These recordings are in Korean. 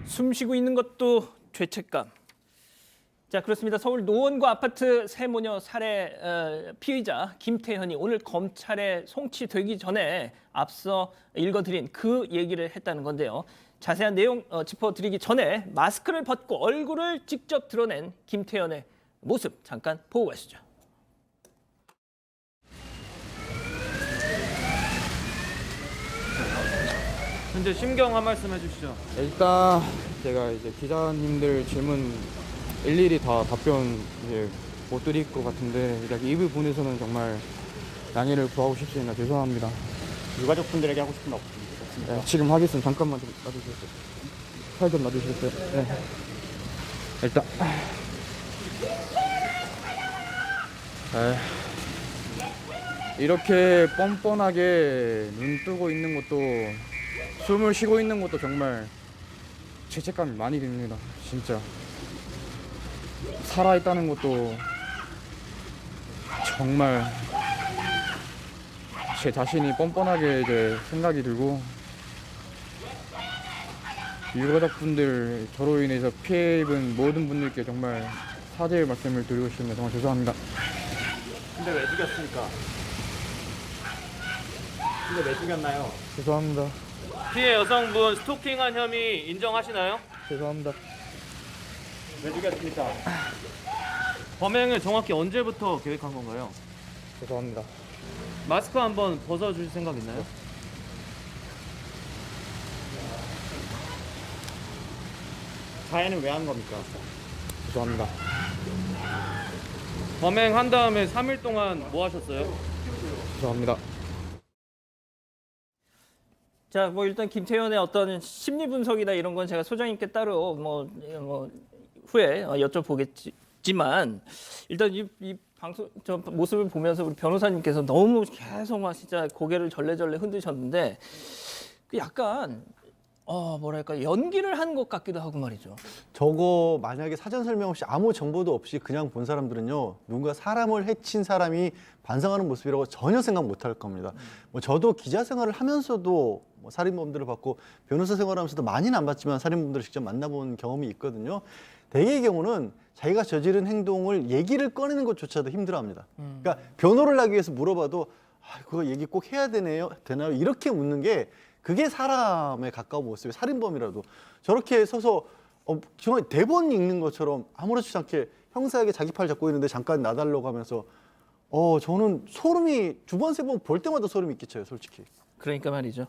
숨 쉬고 있는 것도 죄책감. 자, 그렇습니다. 서울 노원구 아파트 세모녀 살해 피의자 김태현이 오늘 검찰에 송치되기 전에 앞서 읽어드린 그 얘기를 했다는 건데요. 자세한 내용 짚어드리기 전에 마스크를 벗고 얼굴을 직접 드러낸 김태현의 모습 잠깐 보고 가시죠. 현재 심경 한 말씀 해주시죠. 일단 제가 이제 기자님들 질문 일일이 다 답변 이제 못 드릴 것 같은데 이 부분에서는 정말 양해를 구하고 싶습니다. 죄송합니다. 유가족분들에게 하고 싶은 말 없습니까? 네, 지금 하겠습니다. 잠깐만 좀 놔주시겠어요? 팔 좀 놔주시겠어요? 네. 일단 이렇게 뻔뻔하게 눈 뜨고 있는 것도 숨을 쉬고 있는 것도 정말 죄책감이 많이 듭니다. 진짜 살아있다는 것도 정말 제 자신이 뻔뻔하게 이제 생각이 들고 유가족분들 저로 인해서 피해 입은 모든 분들께 정말 사죄의 말씀을 드리고 싶습니다. 정말 죄송합니다. 근데 왜 죽였습니까? 근데 왜 죽였나요? 죄송합니다. 피해 여성분 스토킹한 혐의 인정하시나요? 죄송합니다. 왜 죽였습니까? 범행을 정확히 언제부터 계획한 건가요? 죄송합니다. 마스크 한번 벗어주실 생각 있나요? 자해는 왜 한 겁니까? 죄송합니다. 범행한 다음에 3일 동안 뭐 하셨어요? 죄송합니다. 자, 뭐 일단 김태현의 어떤 심리 분석이나 이런 건 제가 소장님께 따로 뭐 후에 여쭤보겠지만 일단 이 방송 저 모습을 보면서 우리 변호사님께서 너무 계속 막 진짜 고개를 절레절레 흔드셨는데 그 약간 뭐랄까 연기를 한 것 같기도 하고 말이죠. 저거 만약에 사전 설명 없이 아무 정보도 없이 그냥 본 사람들은요, 누군가 사람을 해친 사람이 반성하는 모습이라고 전혀 생각 못 할 겁니다. 뭐 저도 기자 생활을 하면서도 뭐 살인범들을 봤고 변호사 생활하면서도 많이는 안 봤지만 살인범들을 직접 만나본 경험이 있거든요. 대개의 경우는 자기가 저지른 행동을 얘기를 꺼내는 것조차도 힘들어합니다. 그러니까 변호를 하기 위해서 물어봐도 그거 얘기 꼭 해야 되나요? 이렇게 묻는 게 그게 사람에 가까운 모습이에요. 살인범이라도 저렇게 서서 정말 대본 읽는 것처럼 아무렇지 않게 형사에게 자기 팔 잡고 있는데 잠깐 놔달라고 하면서 저는 소름이 두 번, 세 번 볼 때마다 소름이 끼쳐요, 솔직히. 그러니까 말이죠.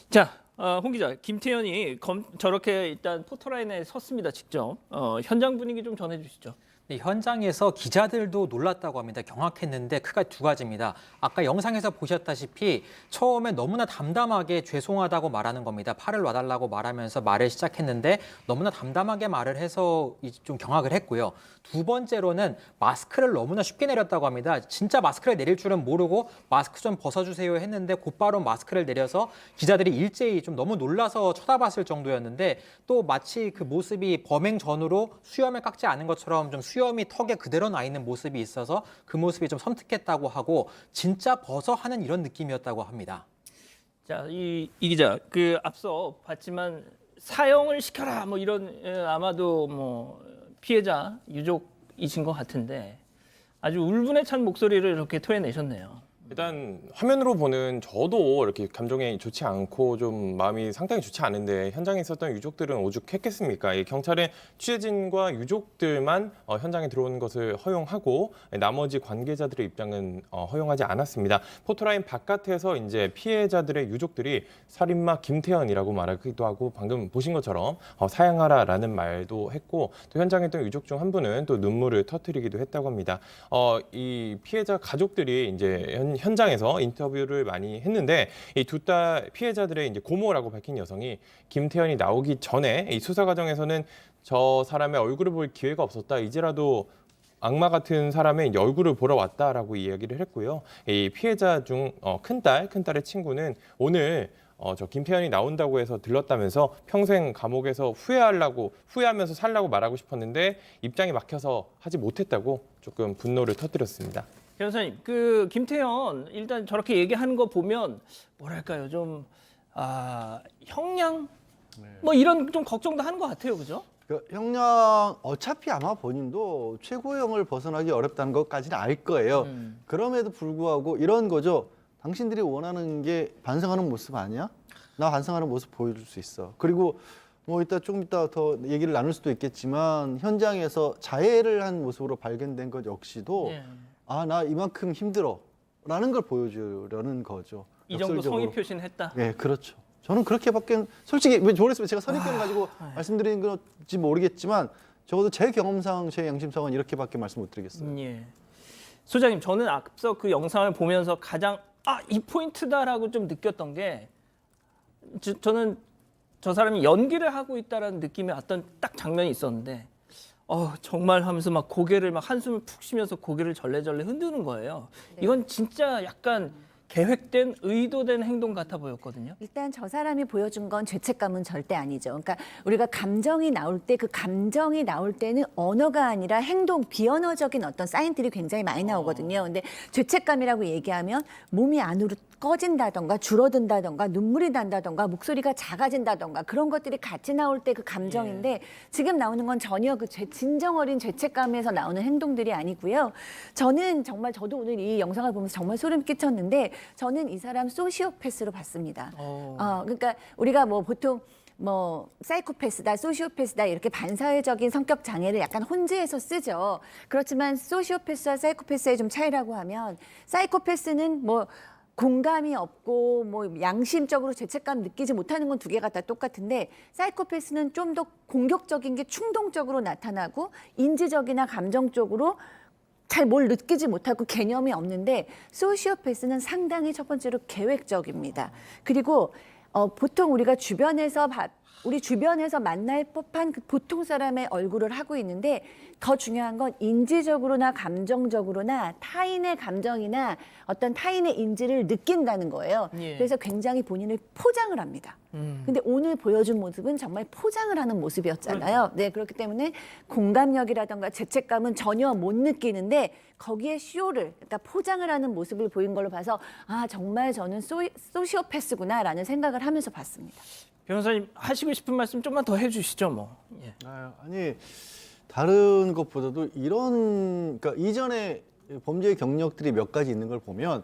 자, 홍 기자, 김태현이 저렇게 일단 포토라인에 섰습니다, 직접. 현장 분위기 좀 전해주시죠. 네, 현장에서 기자들도 놀랐다고 합니다. 경악했는데 크게 두 가지입니다. 아까 영상에서 보셨다시피 처음에 너무나 담담하게 죄송하다고 말하는 겁니다. 팔을 놔달라고 말하면서 말을 시작했는데 너무나 담담하게 말을 해서 좀 경악을 했고요. 두 번째로는 마스크를 너무나 쉽게 내렸다고 합니다. 진짜 마스크를 내릴 줄은 모르고 마스크 좀 벗어주세요 했는데 곧바로 마스크를 내려서 기자들이 일제히 좀 너무 놀라서 쳐다봤을 정도였는데 또 마치 그 모습이 범행 전후로 수염을 깎지 않은 것처럼 좀 수염이 턱에 그대로 나 있는 모습이 있어서 그 모습이 좀 섬뜩했다고 하고 진짜 벗어 하는 이런 느낌이었다고 합니다. 자, 이 기자, 그 앞서 봤지만 사형을 시켜라 뭐 이런 아마도 뭐 피해자 유족이신 것 같은데 아주 울분에 찬 목소리를 이렇게 토해내셨네요. 일단 화면으로 보는 저도 이렇게 감정이 좋지 않고 좀 마음이 상당히 좋지 않은데 현장에 있었던 유족들은 오죽했겠습니까? 이 경찰은 취재진과 유족들만 현장에 들어오는 것을 허용하고 나머지 관계자들의 입장은 허용하지 않았습니다. 포토라인 바깥에서 이제 피해자들의 유족들이 살인마 김태현이라고 말하기도 하고 방금 보신 것처럼 사양하라라는 말도 했고 또 현장에 있던 유족 중 한 분은 또 눈물을 터뜨리기도 했다고 합니다. 이 피해자 가족들이 이제 현장에서 인터뷰를 많이 했는데 이 두 딸 피해자들의 이제 고모라고 밝힌 여성이 김태현이 나오기 전에 이 수사 과정에서는 저 사람의 얼굴을 볼 기회가 없었다. 이제라도 악마 같은 사람의 이제 얼굴을 보러 왔다라고 이야기를 했고요. 이 피해자 중 큰딸의 친구는 오늘 저 김태현이 나온다고 해서 들렀다면서 평생 감옥에서 후회하면서 살라고 말하고 싶었는데 입장이 막혀서 하지 못했다고 조금 분노를 터뜨렸습니다. 변호사님, 그 김태현 일단 저렇게 얘기하는 거 보면 뭐랄까요, 좀 형량 뭐 이런 좀 걱정도 하는 것 같아요, 그죠? 그 형량 어차피 아마 본인도 최고형을 벗어나기 어렵다는 것까지는 알 거예요. 그럼에도 불구하고 이런 거죠. 당신들이 원하는 게 반성하는 모습 아니야? 나 반성하는 모습 보여줄 수 있어. 그리고 뭐 이따 조금 이따 더 얘기를 나눌 수도 있겠지만 현장에서 자해를 한 모습으로 발견된 것 역시도 예. 아, 나 이만큼 힘들어라는 걸 보여주려는 거죠. 이 정도 역설적으로. 성의 표시는 했다. 네, 그렇죠. 저는 그렇게밖에 솔직히 모르겠어요. 제가 선입견 가지고 말씀드리는 건지 모르겠지만 적어도 제 경험상, 제 양심상은 이렇게밖에 말씀 못 드리겠어요. 예. 소장님, 저는 앞서 그 영상을 보면서 가장 이 포인트다라고 좀 느꼈던 게 저는 저 사람이 연기를 하고 있다라는 느낌의 어떤 딱 장면이 있었는데 정말 하면서 막 고개를 막 한숨을 푹 쉬면서 고개를 절레절레 흔드는 거예요. 이건 진짜 약간 계획된 의도된 행동 같아 보였거든요. 일단 저 사람이 보여준 건 죄책감은 절대 아니죠. 그러니까 우리가 감정이 나올 때 그 감정이 나올 때는 언어가 아니라 행동, 비언어적인 어떤 사인들이 굉장히 많이 나오거든요. 근데 죄책감이라고 얘기하면 몸이 안으로 꺼진다던가 줄어든다던가 눈물이 난다던가 목소리가 작아진다던가 그런 것들이 같이 나올 때 그 감정인데 지금 나오는 건 전혀 그 진정 어린 죄책감에서 나오는 행동들이 아니고요. 저는 정말 저도 오늘 이 영상을 보면서 정말 소름 끼쳤는데 저는 이 사람 소시오패스로 봤습니다. 그러니까 우리가 뭐 보통 뭐 사이코패스다, 소시오패스다 이렇게 반사회적인 성격 장애를 약간 혼재해서 쓰죠. 그렇지만 소시오패스와 사이코패스의 좀 차이라고 하면 사이코패스는 뭐 공감이 없고 뭐 양심적으로 죄책감 느끼지 못하는 건 두 개가 다 똑같은데 사이코패스는 좀 더 공격적인 게 충동적으로 나타나고 인지적이나 감정적으로 잘 뭘 느끼지 못하고 개념이 없는데 소시오패스는 상당히 첫 번째로 계획적입니다. 그리고 보통 우리가 우리 주변에서 만날 법한 그 보통 사람의 얼굴을 하고 있는데 더 중요한 건 인지적으로나 감정적으로나 타인의 감정이나 어떤 타인의 인지를 느낀다는 거예요. 예. 그래서 굉장히 본인을 포장을 합니다. 근데 오늘 보여준 모습은 정말 포장을 하는 모습이었잖아요. 네, 그렇기 때문에 공감력이라던가 죄책감은 전혀 못 느끼는데 거기에 쇼를, 그러니까 포장을 하는 모습을 보인 걸로 봐서 정말 저는 소시오패스구나라는 생각을 하면서 봤습니다. 변호사님 하시고 싶은 말씀 좀만 더 해주시죠, 뭐. 예. 아니 다른 것보다도 그러니까 이전에 범죄의 경력들이 몇 가지 있는 걸 보면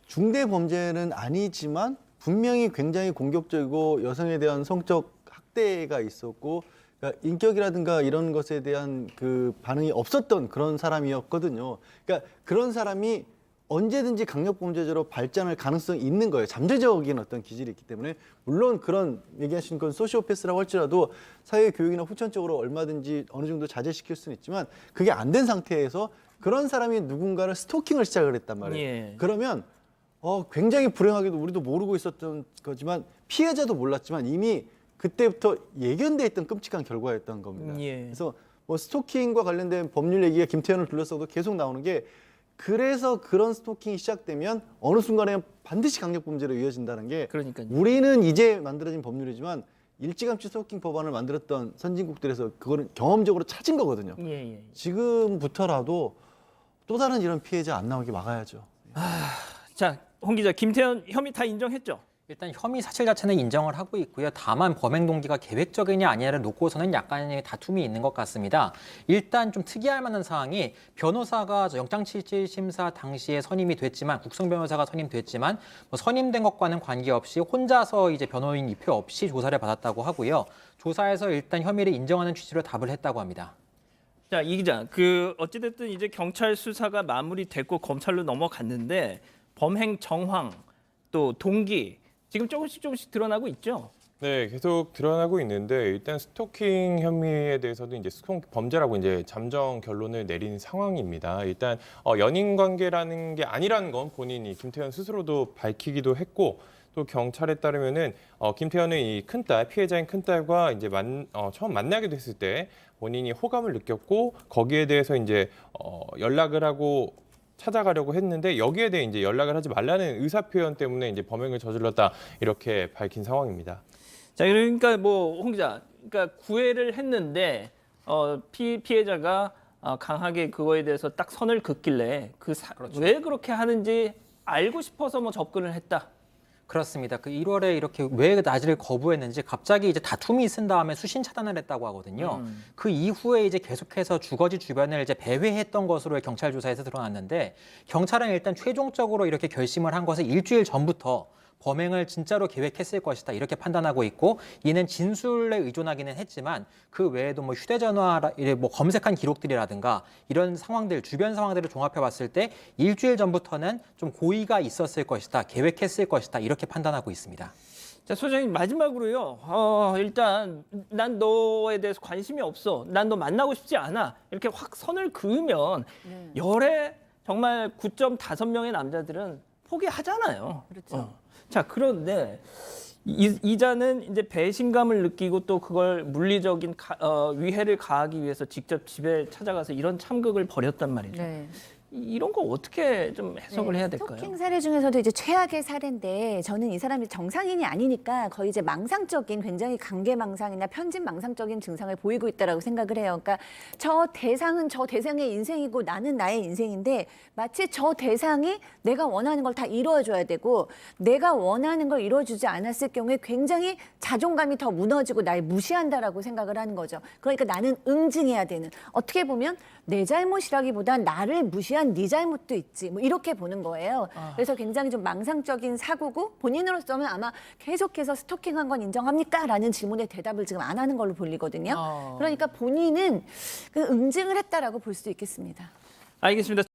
중대 범죄는 아니지만 분명히 굉장히 공격적이고 여성에 대한 성적 학대가 있었고 그러니까 인격이라든가 이런 것에 대한 그 반응이 없었던 그런 사람이었거든요. 그러니까 그런 사람이 언제든지 강력범죄자로 발전할 가능성이 있는 거예요. 잠재적인 어떤 기질이 있기 때문에 물론 그런 얘기하신 건 소시오패스라고 할지라도 사회 교육이나 후천적으로 얼마든지 어느 정도 자제시킬 수는 있지만 그게 안 된 상태에서 그런 사람이 누군가를 스토킹을 시작을 했단 말이에요. 예. 그러면 굉장히 불행하게도 우리도 모르고 있었던 거지만 피해자도 몰랐지만 이미 그때부터 예견돼 있던 끔찍한 결과였던 겁니다. 예. 그래서 뭐 스토킹과 관련된 법률 얘기가 김태현을 둘러싸고도 계속 나오는 게 그래서 그런 스토킹이 시작되면 어느 순간에 반드시 강력범죄로 이어진다는 게 그러니까요. 우리는 이제 만들어진 법률이지만 일찌감치 스토킹 법안을 만들었던 선진국들에서 그거는 경험적으로 찾은 거거든요. 예. 지금부터라도 또 다른 이런 피해자 안 나오게 막아야죠. 자, 홍 기자, 김태현 혐의 다 인정했죠? 일단 혐의 사실 자체는 인정을 하고 있고요. 다만 범행 동기가 계획적이냐 아니냐를 놓고서는 약간의 다툼이 있는 것 같습니다. 일단 좀 특이할 만한 사항이 변호사가 영장실질 심사 당시에 선임이 됐지만 국성 변호사가 선임됐지만 뭐 선임된 것과는 관계없이 혼자서 이제 변호인 입회 없이 조사를 받았다고 하고요. 조사에서 일단 혐의를 인정하는 취지로 답을 했다고 합니다. 자, 이 기자, 어찌됐든 이제 경찰 수사가 마무리됐고 검찰로 넘어갔는데 범행 정황 또 동기 지금 조금씩 드러나고 있죠? 네, 계속 드러나고 있는데 일단 스토킹 혐의에 대해서도 이제 스토킹 범죄라고 이제 잠정 결론을 내린 상황입니다. 일단 연인 관계라는 게 아니라는 건 본인이 김태현 스스로도 밝히기도 했고 또 경찰에 따르면은 김태현의 이 큰딸 피해자인 큰딸과 이제 처음 만나게 됐을 때 본인이 호감을 느꼈고 거기에 대해서 이제 연락을 하고 찾아가려고 했는데 여기에 대해 이제 연락을 하지 말라는 의사 표현 때문에 이제 범행을 저질렀다 이렇게 밝힌 상황입니다. 자, 그러니까 뭐 홍 기자, 그러니까 구애를 했는데 피해자가 강하게 그거에 대해서 딱 선을 긋길래 왜 그렇게 하는지 알고 싶어서 뭐 접근을 했다. 그렇습니다. 그 1월에 이렇게 왜 낮이를 거부했는지 갑자기 이제 다툼이 있은 다음에 수신 차단을 했다고 하거든요. 그 이후에 이제 계속해서 주거지 주변을 이제 배회했던 것으로 경찰 조사에서 드러났는데 경찰은 일단 최종적으로 이렇게 결심을 한 것은 일주일 전부터 범행을 진짜로 계획했을 것이다 이렇게 판단하고 있고 이는 진술에 의존하기는 했지만 그 외에도 뭐 휴대전화 뭐 검색한 기록들이라든가 이런 상황들 주변 상황들을 종합해 봤을 때 일주일 전부터는 좀 고의가 있었을 것이다 계획했을 것이다 이렇게 판단하고 있습니다. 자, 소장님 마지막으로요. 일단 난 너에 대해서 관심이 없어. 난 너 만나고 싶지 않아. 이렇게 확 선을 그으면 열에 정말 9.5명의 남자들은 포기하잖아요. 그렇죠. 자, 그런데 이자는 이제 배신감을 느끼고 또 그걸 물리적인 위해를 가하기 위해서 직접 집에 찾아가서 이런 참극을 벌였단 말이죠. 네. 이런 거 어떻게 좀 해석을 해야 될까요? 스토킹 사례 중에서도 이제 최악의 사례인데 저는 이 사람이 정상인이 아니니까 거의 이제 망상적인 굉장히 관계망상이나 편집망상적인 증상을 보이고 있다라고 생각을 해요. 그러니까 저 대상은 저 대상의 인생이고 나는 나의 인생인데 마치 저 대상이 내가 원하는 걸 다 이루어줘야 되고 내가 원하는 걸 이루어주지 않았을 경우에 굉장히 자존감이 더 무너지고 날 무시한다라고 생각을 하는 거죠. 그러니까 나는 응징해야 되는 어떻게 보면 내 잘못이라기보단 나를 무시한 네 잘못도 있지 뭐 이렇게 보는 거예요. 그래서 굉장히 좀 망상적인 사고고 본인으로서는 아마 계속해서 스토킹한 건 인정합니까? 라는 질문에 대답을 지금 안 하는 걸로 보이거든요. 그러니까 본인은 그 응징을 했다라고 볼 수 있겠습니다. 알겠습니다.